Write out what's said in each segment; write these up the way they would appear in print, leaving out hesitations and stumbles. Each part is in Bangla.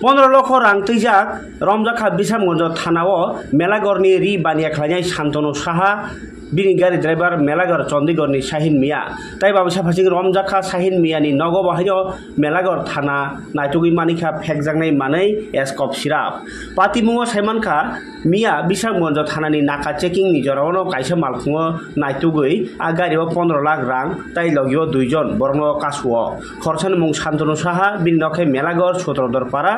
15 লক্ষ রাং তৈজাক रमजाखा बिसामगंज थानाव मेलागरनि रि बानिया खालायनाय शान्तनु साहा बिनि गारि ड्राइभार मेलागर चंडीगढ़नि शाहिन मिया ताई बाबसा फासिं रमजाखा शाहिन मियानि नगो बाहायो मेलागर थाना नायटुगि मानिखा फेकजांनाय मानै एसकप सिराप पातिमुङो साइमानखा मिया बिसामगंज थानानि नाका चेकिं नि जरावनो काइसा मालखुङो नायटुगै आ गारियाव 15 लाख रां ताई लगियो दुइजन बरनो कासुओ खरसान मुं शान्तनु साहा बिनि नखे मेलागर सत्रदरपारा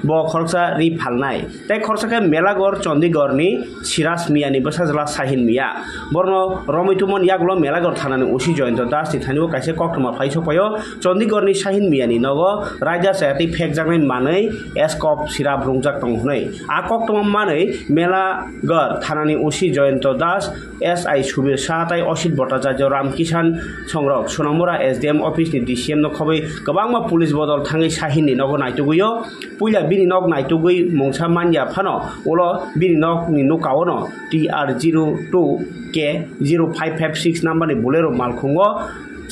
ब खरसा रि फालनाय ताई खरसाके मेलागर चंडीगढ़नि सिराज मियानि बसाजला शाहिन मिया बरनो रमितुमन यागलो मेलागर थानानि उसी जयंत दास तिथानिबो काइसे कक्टमा फाइसोपयो चंडीगढ़नि शाहिन मियानि नगो राजा सायाति फेकजांनाय मानै एसकप सिराप रुंजाक तंहनै आ कक्टमा मानै मेलागर थानानि उसी जयंत दास एसआई सुबीर शाह ताई असित भट्टाचार्य रामकिसान संरक सोनामुरा एसडीएम अफिसनि डीसीएम नखबै गोबांमा पुलिस बदल थाङै शाहिननि नगो नायटुगैयो पुइला बिनि नग नायटुगै मंसा मानया फानो उलो बिनि नगनि नुकावनो TR02 के 0556 नम्बरनि बोलेरो मालखुङो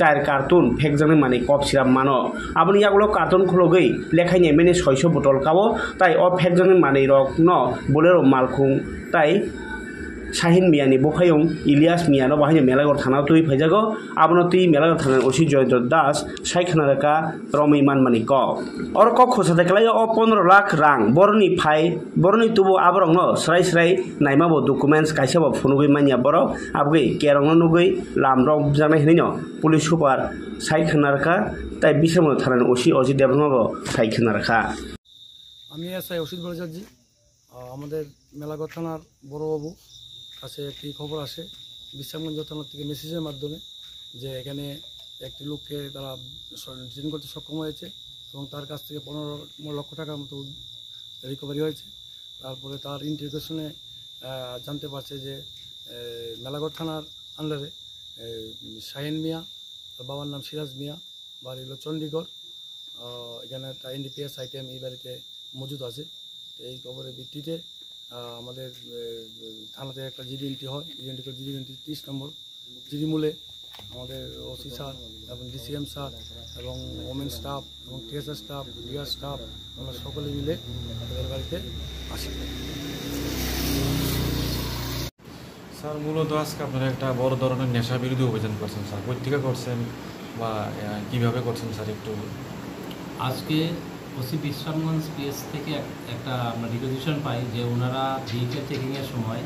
4 कार्टून फेकजांनाय माने कप सिराप मानो आबनि यागलो कार्टून खुलगै लेखायनि मेने 600 बोतल कावो ताई अ फेकजांनाय माने रक न बोलेरो मालखुं ताई शाहिन मियानि बफायं इलियास मियानो बाहाय मेलागर थाना तुई फैजागो आबनो तुई मेलागर थाना ओसी जयंत दास साइखनारका रमिमान मानि क और क खोसा देखलाय अ 15 लाख रां बरनि फाइ बरनि तुबो आबरंग न स्राय स्राय नाइमाबो डकुमेन्ट्स काइसाबो फनुगै मानिया बर आबगै केरंग नुगै लामरं जानाय हिनो पुलिस सुपार साइखनारका ताई बिसमो थाना ओसी अजि देबनबो साइखनारका আমি এসআই অসিত ভট্টাচার্য আমাদের মেলাগড় থানার বড়বাবু কাছে একটি খবর আসে বিশ্রামগঞ্জ থানার থেকে মেসেজের মাধ্যমে যে এখানে একটি লোককে তারা ডিটেইন করতে সক্ষম হয়েছে এবং তার কাছ থেকে 15 লক্ষ টাকার মতো রিকভারি হয়েছে। তারপরে তার ইন্টারোগেশনে জানতে পারছে যে মেলাগড় থানার আন্ডারে শাহিন মিয়া, তার বাবার নাম সিরাজ মিয়া, বাড়ি হলো চণ্ডীগড়, এখানে একটা এনডিপিএস আইটেম এই বাড়িতে মজুদ আছে। এই খবরের ভিত্তিতে আমাদের থানাতে একটা জিডি হয়, জিডি 30 নম্বর জিডিমূলে আমাদের ওসি স্যার এবং ডিসিএম স্যার এবং ওমেন স্টাফ এবং টিএসআর স্টাফ, বিআর স্টাফ আমরা সকলে মিলে তাদের বাড়িতে আসি। স্যার মূলত আজকে আপনারা একটা বড় ধরনের নেশা বিরোধী অভিযান করছেন স্যার, কই থেকে করছেন বা কীভাবে করছেন স্যার একটু? আজকে ওসি বিশ্রামগঞ্জ পিএস থেকে একটা আমরা রিকোয়েজিশন পাই যে ওনারা ভেহিকেল চেকিংয়ের সময়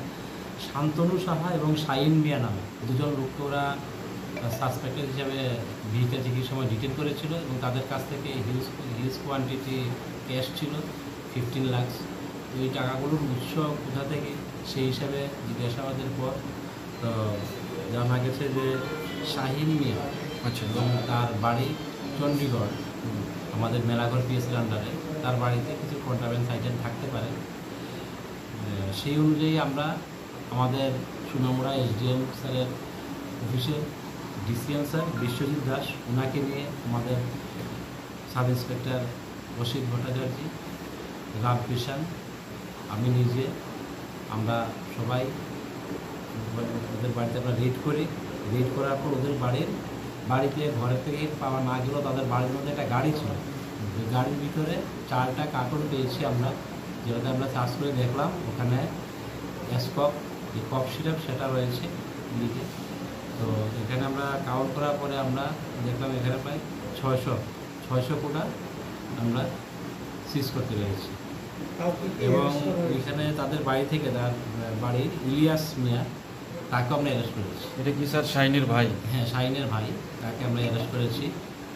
শান্তনু সাহা এবং শাহিন মিয়া নামে দুজন লোককে ওরা সাসপেক্টেড হিসাবে ভেহিকেল চেকিংয়ের সময় ডিটেন করেছিল এবং তাদের কাছ থেকে হিউজ কোয়ান্টিটি ক্যাশ ছিল 15 লাখ। এই টাকাগুলোর উৎস কোথা থেকে সেই হিসাবে জিজ্ঞাসাবাদের পর তো জানা গেছে যে শাহিন মিয়া এবং তার বাড়ি চণ্ডীগড়, আমাদের মেলাগড় পিএসের আন্ডারে, তার বাড়িতে কিছু কন্ট্রাব্যান্ড আইটেম থাকতে পারে। সেই অনুযায়ী আমরা আমাদের সোনামুড়া এসডিএম স্যারের অফিসে ডিসিএম স্যার বিশ্বজিৎ দাস ওনাকে নিয়ে আমাদের সাব ইন্সপেক্টর অসিত ভট্টাচার্য, রামকিষান, আমি নিজে আমরা সবাই ওদের বাড়িতে আমরা রেড করি। রেড করার পর ওদের বাড়িতে ঘরের থেকে পাওয়া না গেলেও তাদের বাড়ির মধ্যে একটা গাড়ি ছিল, ওই গাড়ির ভিতরে 4টা কার্টুন পেয়েছি আমরা, যেটাতে আমরা সার্চ করে দেখলাম ওখানে এসকপ যে কফ সিরাপ সেটা রয়েছে লিখে। তো এখানে আমরা কাউন্ট করার পরে আমরা দেখলাম এখানে প্রায় 600 কোটা আমরা সিজ করতে পেরেছি। এবং এখানে তাদের বাড়ি থেকে তার বাড়ির ইলিয়াস মিয়া তাকে আমরা অ্যারেস্ট করেছি। এটা কি স্যার শাহিনের ভাই? হ্যাঁ, শাহিনের ভাই, তাকে আমরা অ্যারেস্ট করেছি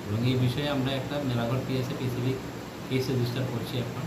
এবং এই বিষয়ে আমরা একটা মেলাগড় পিএসে স্পেসিফিক কেস রেজিস্টার করছি এখন।